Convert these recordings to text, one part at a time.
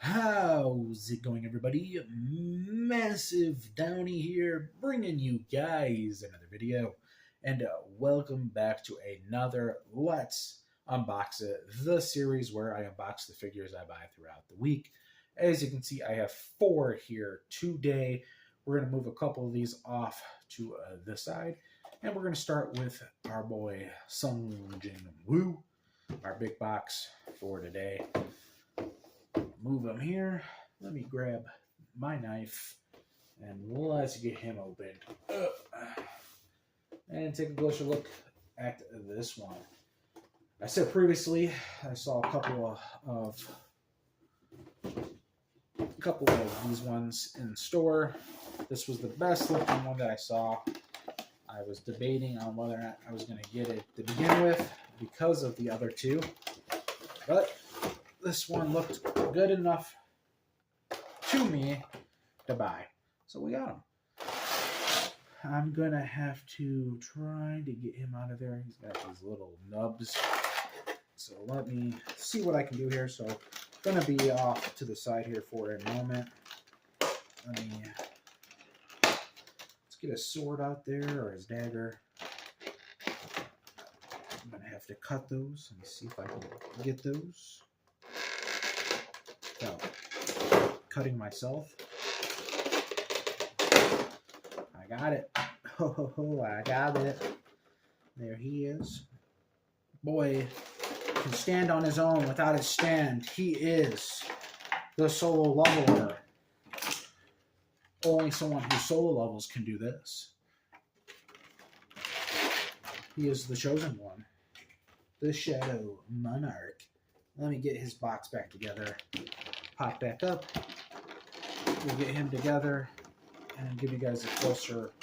How's it going, everybody? Massive Downy here, bringing you guys another video, and welcome back to another Let's Unbox It, the series where I unbox the figures I buy throughout the week. As you can see, I have four here today. We're going to move a couple of these off to the side, and we're going to start with our boy Sung Jin Woo, our big box for today. Move him here. Let me grab my knife and let's get him opened up and take a closer look at this one. I said previously I saw a couple of these ones in the store. This was the best looking one that I saw. I was debating on whether or not I was going to get it to begin with because of the other two, but this one looked good enough to me to buy. So we got him. I'm going to have to try to get him out of there. He's got these little nubs. So let me see what I can do here. So I'm going to be off to the side here for a moment. Let's get his sword out there, or his dagger. I'm going to have to cut those. Let me see if I can get those. Cutting myself. I got it. Oh, I got it. There he is. Boy can stand on his own without his stand. He is the solo leveler. Only someone who solo levels can do this. He is the chosen one. The Shadow Monarch. Let me get his box back together. Pop back up. We'll get him together and give you guys a closer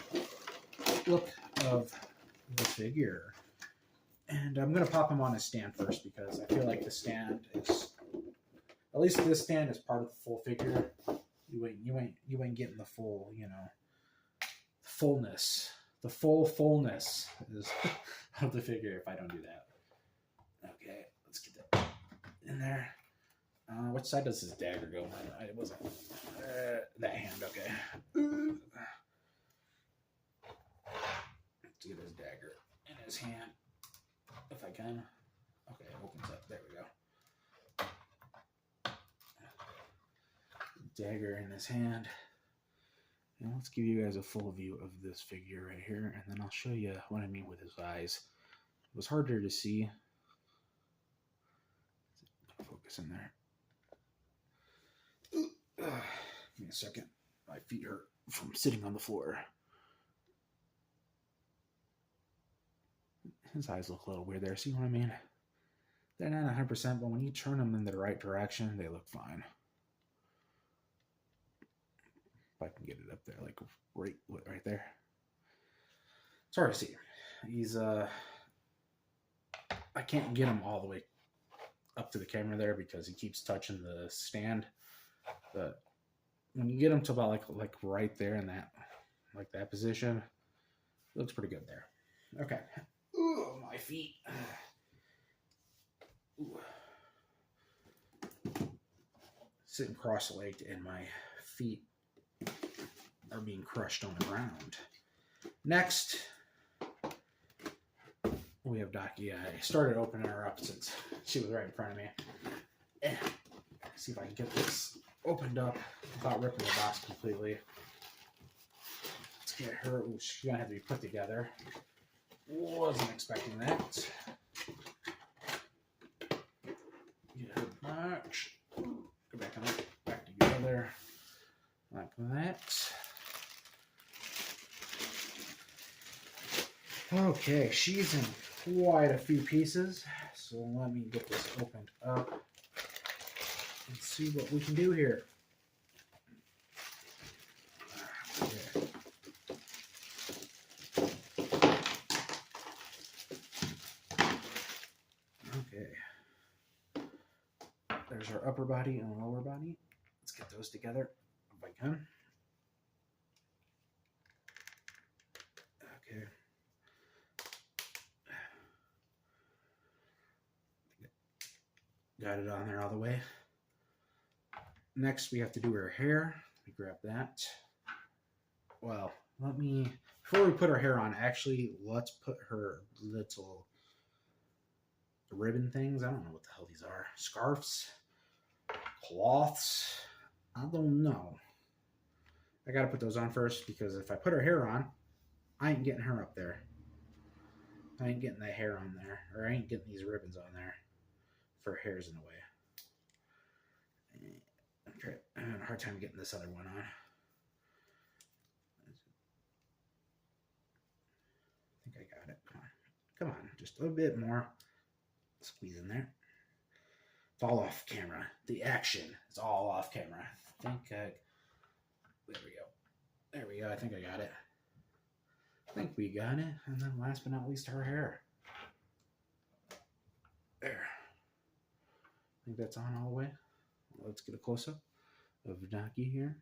look of the figure. And I'm going to pop him on his stand first because I feel like the stand is, at least this stand is part of the full figure. You ain't getting the full, fullness. The fullness is of the figure if I don't do that. Okay, let's get that in there. Which side does his dagger go on? It wasn't that hand. Okay. Let's get his dagger in his hand, if I can. Okay, it opens up. There we go. Dagger in his hand. And let's give you guys a full view of this figure right here, and then I'll show you what I mean with his eyes. It was harder to see. Focus in there. Give me a second. My feet hurt from sitting on the floor. His eyes look a little weird there. See what I mean? They're not 100%, but when you turn them in the right direction, they look fine. If I can get it up there, like right there. It's hard to see. He's I can't get him all the way up to the camera there because he keeps touching the stand. But when you get him to about like right there in that position, it looks pretty good there. Okay. Ooh, my feet. Ooh. Sitting cross-legged and my feet are being crushed on the ground. Next, we have Docky. I started opening her up since she was right in front of me. See if I can get this opened up without ripping the box completely. Let's get her. Ooh, she's gonna have to be put together. Wasn't expecting that. Get her box. Go back on it. Back together. Like that. Okay, she's in quite a few pieces. So let me get this opened up. Let's see what we can do here. Okay. There's our upper body and lower body. Let's get those together if I can. Okay. Got it on there all the way. Next, we have to do her hair. Let me grab that. Well, before we put her hair on, actually, let's put her little ribbon things. I don't know what the hell these are. Scarves, cloths. I don't know. I gotta put those on first because if I put her hair on, I ain't getting her up there. I ain't getting that hair on there, or I ain't getting these ribbons on there for hair's in the way. I'm having a hard time getting this other one on. I think I got it. Come on, just a little bit more. Squeeze in there. It's all off camera. The action is all off camera. There we go. There we go. I think I got it. I think we got it. And then last but not least, her hair. There. I think that's on all the way. Let's get a close-up of Naki here.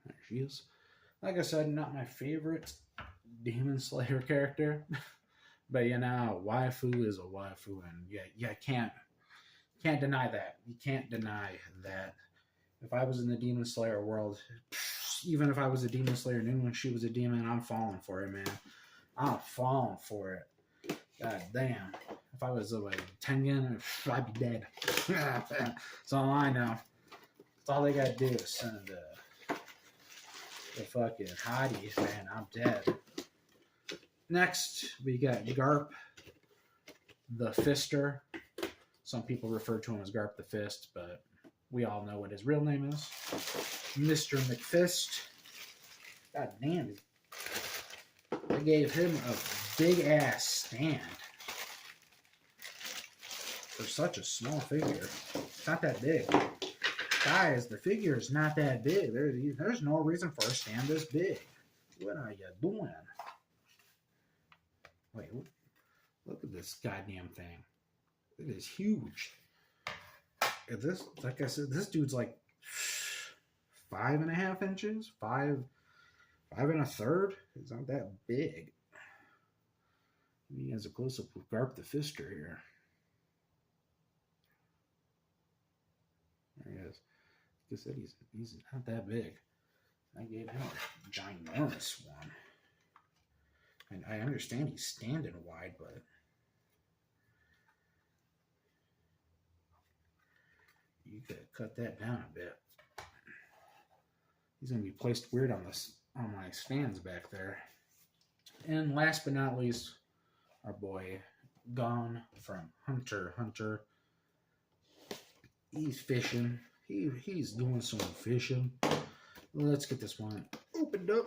There she is. Like I said, not my favorite Demon Slayer character. But you know, waifu is a waifu, and you can't deny that. You can't deny that. If I was in the Demon Slayer world, even if I was a Demon Slayer, knew when she was a demon, I'm falling for it, man. I'm falling for it. God damn. If I was like Tengen, I'd be dead. That's all I know. That's all they gotta do is send the fucking hotties, man. I'm dead. Next, we got Garp the Fister. Some people refer to him as Garp the Fist, but we all know what his real name is. Mr. McFist. God damn. They gave him a big-ass stand. For such a small figure. It's not that big. Guys, the figure is not that big. There's no reason for a stand this big. What are you doing? Wait, look at this goddamn thing. It is huge. This, like I said, this dude's like 5.5 inches, 5 1/3. It's not that big. He has a close-up of Garp the Fister here. There he is. Like I said, he's not that big. I gave him a ginormous one. And I understand he's standing wide, but you could cut that down a bit. He's going to be placed weird on my stands back there. And last but not least, our boy Gon from Hunter x Hunter. He's fishing. He's doing some fishing. Let's get this one opened up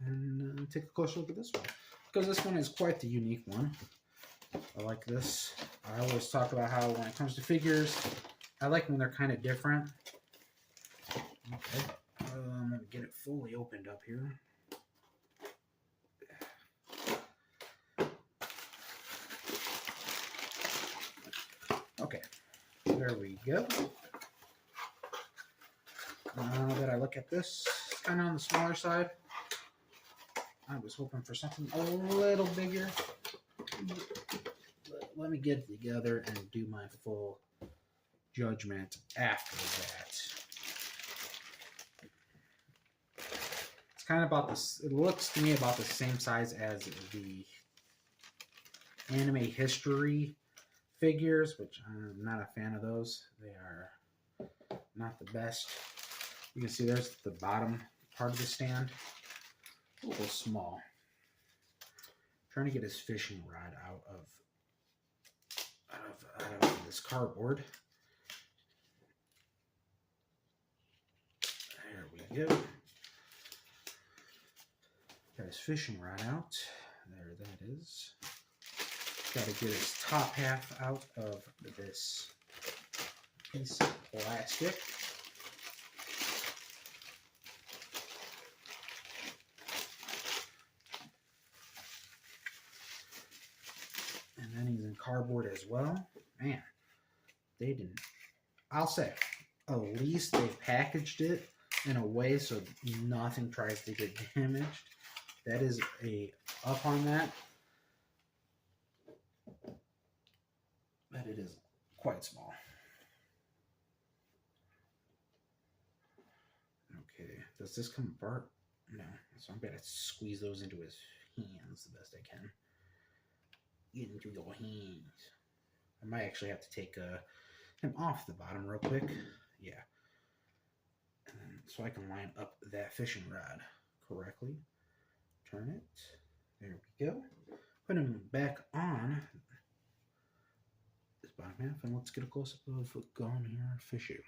and take a closer look at this one. Because this one is quite the unique one. I like this. I always talk about how when it comes to figures, I like when they're kind of different. Okay. Let me get it fully opened up here. Okay. There we go. Now that I look at this, it's kind of on the smaller side. I was hoping for something a little bigger. But let me get it together and do my full judgment after that. It's kind of about this. It looks to me about the same size as the anime history figures, which I'm not a fan of those. They are not the best. You can see there's the bottom part of the stand. A little small. Trying to get his fishing rod out of this cardboard. There we go. Got his fishing rod out. There that is. Got to get his top half out of this piece of plastic. And then he's in cardboard as well. Man, they didn't. I'll say, at least they packaged it in a way so nothing tries to get damaged. that is a up on that. But it is quite small. Okay, does this convert? No, so I'm gonna squeeze those into his hands the best I can. Get into your hands. I might actually have to take him off the bottom real quick. Yeah. And then, so I can line up that fishing rod correctly. Turn it. There we go. Put him back on this bottom half, and let's get a close up of Gone Here Fishu.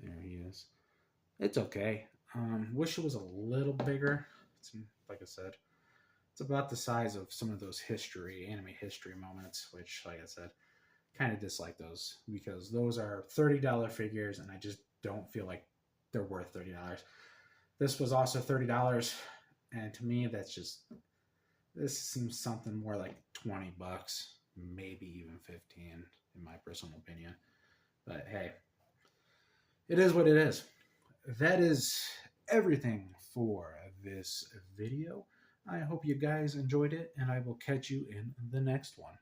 There he is. It's okay. Wish it was a little bigger. It's, like I said, it's about the size of some of those anime history moments, which, like I said, kind of dislike those because those are $30 figures, and I just don't feel like they're worth $30. This was also $30, and to me, this seems something more like $20, maybe even 15, in my personal opinion. But hey, it is what it is. That is everything for this video. I hope you guys enjoyed it, and I will catch you in the next one.